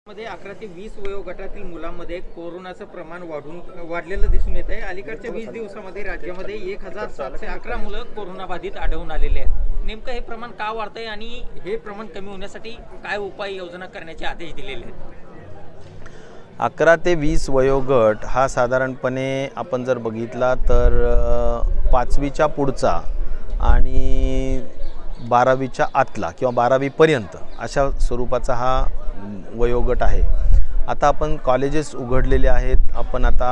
मध्ये 11 ते 20 वयोगटातील मुलांमध्ये कोरोनाचं प्रमाण वाढलेलं दिसून येत आहे। अलीकडच्या 20 दिवसांमध्ये राज्यामध्ये 1711 मुलं कोरोनाबाधित आढळून आलेले आहेत। नेमकं हे प्रमाण का वाढतंय आणि हे प्रमाण कमी होण्यासाठी काय उपाययोजना करण्याचे आदेश दिलेले आहेत? 11 ते 20 वयोगट हा साधारणपणे आपण जर बघितला तर 5वीच्या पुढचा आणि 12वीच्या आतला किंवा 12वीपर्यंत अशा स्वरूपाचा हा वयोगट आहे। आता आपण कॉलेजेस उघडलेले आहेत, आपण आता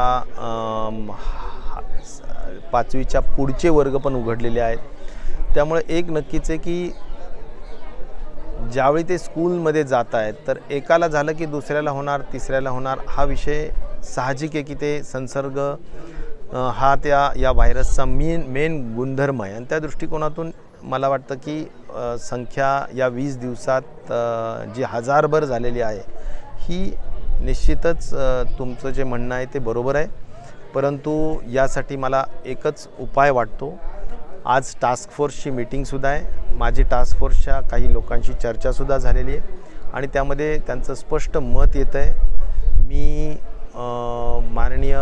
5वीच्या पुढचे वर्ग पण उघडलेले आहेत। त्यामुळे एक नक्कीच आहे की ज्यावेळी ते स्कूलमध्ये जात आहेत तर एकाला झालं की दुसऱ्याला होणार, तिसऱ्याला होणार, हा विषय साहजिक आहे की ते संसर्ग हा या व्हायरसचा मेन गुणधर्म आहे। आणि त्या दृष्टिकोनातून मला वाटतं की संख्या या 20 दिवसात जी हजारभर झालेली आहे ही निश्चितच तुमचं जे म्हणणं आहे ते बरोबर आहे। परंतु यासाठी मला एकच उपाय वाटतो। आज टास्क फोर्सची मीटिंगसुद्धा आहे, माझी टास्क फोर्सच्या काही लोकांशी चर्चासुद्धा झालेली आहे आणि त्यामध्ये त्यांचं स्पष्ट मत येतं आहे। मी माननीय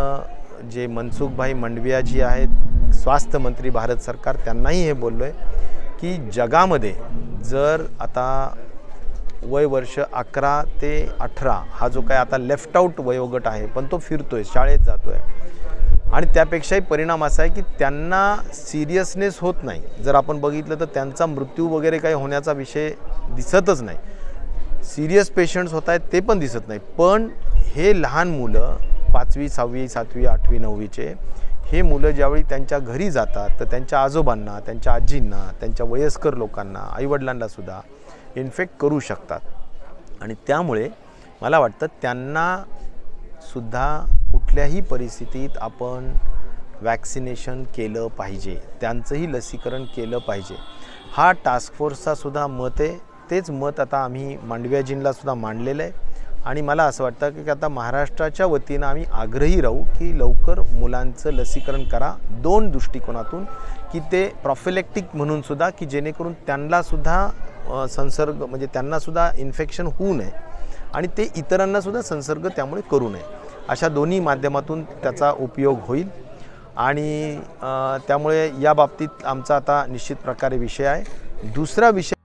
जे मनसुखभाई मंडविया जी आहेत स्वास्थ्य मंत्री भारत सरकार, त्यांनाही हे बोललो आहे की जगामध्ये जर आता वय वर्ष 11 ते 18 हा जो काय आता लेफ्ट आउट वयोगट आहे पण तो फिरतोय, शाळेत जातोय आणि त्यापेक्षाही परिणाम असा आहे की त्यांना सिरियसनेस होत नाही। जर आपण बघितलं तर त्यांचा मृत्यू वगैरे काही होण्याचा विषय दिसतच नाही। सिरियस पेशंट्स होत आहेत ते पण दिसत नाही। पण हे लहान मुलं 5वी 6वी 7वी 8वी 9वीचे हे मुलं ज्यावेळी त्यांच्या घरी जातात तर त्यांच्या आजोबांना, त्यांच्या आजींना, त्यांच्या वयस्कर लोकांना, आईवडिलांना सुद्धा इन्फेक्ट करू शकतात आणि त्यामुळे मला वाटतं त्यांना सुद्धा कुठल्याही परिस्थितीत आपण वॅक्सिनेशन केलं पाहिजे, त्यांचंही लसीकरण केलं पाहिजे। हा टास्क फोर्सचा सुद्धा मत आहे। तेच मत आता आम्ही मांडवियाजींना सुद्धा मांडलेलं आहे आणि मला असं वाटतं की आता महाराष्ट्राच्या वतीनं आम्ही आग्रही राहू की लवकर मुलांचं लसीकरण करा, दोन दृष्टिकोनातून की ते प्रॉफिलेक्टिक म्हणून सुद्धा की जेणेकरून त्यांनासुद्धा संसर्ग म्हणजे त्यांनासुद्धा इन्फेक्शन होऊ नये आणि ते इतरांनासुद्धा संसर्ग त्यामुळे करू नये। अशा दोन्ही माध्यमातून त्याचा उपयोग होईल आणि त्यामुळे या बाबतीत आमचा आता निश्चित प्रकारे विषय आहे। दुसरा विषय